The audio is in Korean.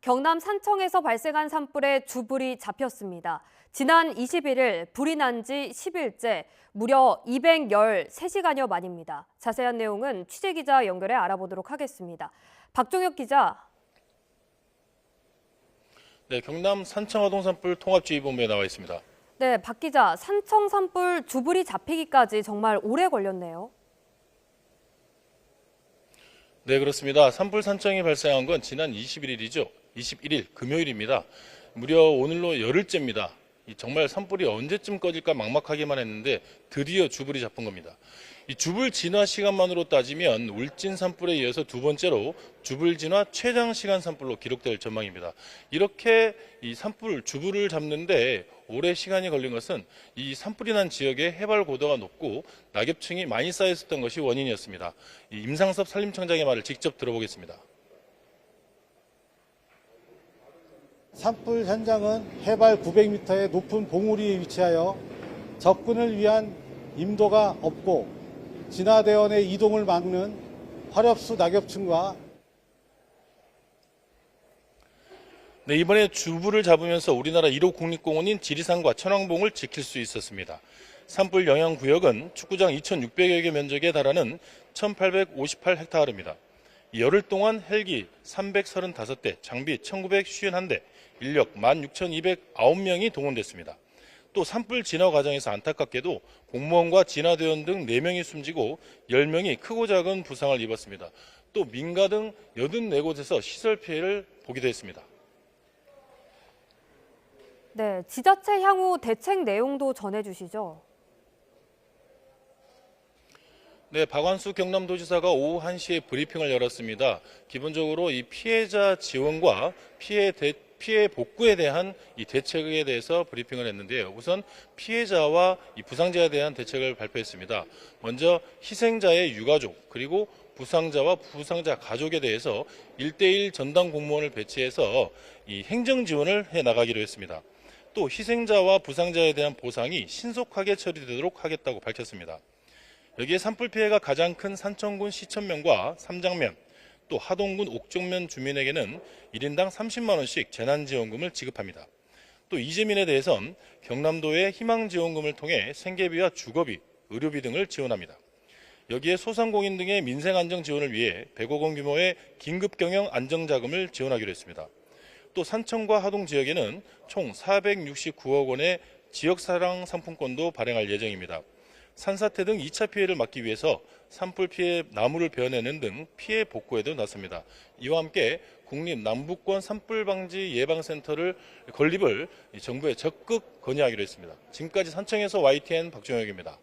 경남 산청에서 발생한 산불에 주불이 잡혔습니다. 지난 21일 불이 난 지 10일째, 무려 213시간여 만입니다. 자세한 내용은 취재기자 연결해 알아보도록 하겠습니다. 박종혁 기자. 네, 경남 산청화동 산불 통합주의본부에 나와 있습니다. 네, 박 기자, 산청 산불 주불이 잡히기까지 정말 오래 걸렸네요. 네, 그렇습니다. 산불 산청이 발생한 건 지난 21일이죠. 21일 금요일입니다. 무려 오늘로 열흘째입니다. 정말 산불이 언제쯤 꺼질까 막막하기만 했는데 드디어 주불이 잡힌 겁니다. 이 주불 진화 시간만으로 따지면 울진 산불에 이어서 두 번째로 주불 진화 최장 시간 산불로 기록될 전망입니다. 이렇게 이 산불 주불을 잡는데 오래 시간이 걸린 것은 이 산불이 난 지역의 해발 고도가 높고 낙엽층이 많이 쌓여 있었던 것이 원인이었습니다. 이 임상섭 산림청장의 말을 직접 들어보겠습니다. 산불 현장은 해발 900m의 높은 봉우리에 위치하여 접근을 위한 임도가 없고 진화대원의 이동을 막는 화렵수 낙엽층과 네, 이번에 주불을 잡으면서 우리나라 1호 국립공원인 지리산과 천왕봉을 지킬 수 있었습니다. 산불 영향 구역은 축구장 2,600여 개 면적에 달하는 1,858헥타르입니다. 열흘 동안 헬기 335대, 장비 1,951대, 인력 16,209명이 동원됐습니다. 또 산불 진화 과정에서 안타깝게도 공무원과 진화대원 등 4명이 숨지고 10명이 크고 작은 부상을 입었습니다. 또 민가 등 84곳에서 시설 피해를 보기도 했습니다. 네, 지자체 향후 대책 내용도 전해주시죠. 네, 박완수 경남도지사가 오후 1시에 브리핑을 열었습니다. 기본적으로 이 피해자 지원과 피해 복구에 대한 이 대책에 대해서 브리핑을 했는데요. 우선 피해자와 이 부상자에 대한 대책을 발표했습니다. 먼저 희생자의 유가족 그리고 부상자와 부상자 가족에 대해서 1대1 전담 공무원을 배치해서 이 행정 지원을 해 나가기로 했습니다. 또 희생자와 부상자에 대한 보상이 신속하게 처리되도록 하겠다고 밝혔습니다. 여기에 산불 피해가 가장 큰 산청군 시천면과 삼장면, 또 하동군 옥정면 주민에게는 1인당 30만 원씩 재난지원금을 지급합니다. 또 이재민에 대해선 경남도의 희망지원금을 통해 생계비와 주거비, 의료비 등을 지원합니다. 여기에 소상공인 등의 민생안정 지원을 위해 100억 원 규모의 긴급경영 안정자금을 지원하기로 했습니다. 또 산청과 하동 지역에는 총 469억 원의 지역사랑 상품권도 발행할 예정입니다. 산사태 등 2차 피해를 막기 위해서 산불 피해 나무를 베어내는 등 피해 복구에도 나섭니다. 이와 함께 국립 남부권 산불 방지 예방센터를 건립을 정부에 적극 건의하기로 했습니다. 지금까지 산청에서 YTN 박종혁입니다.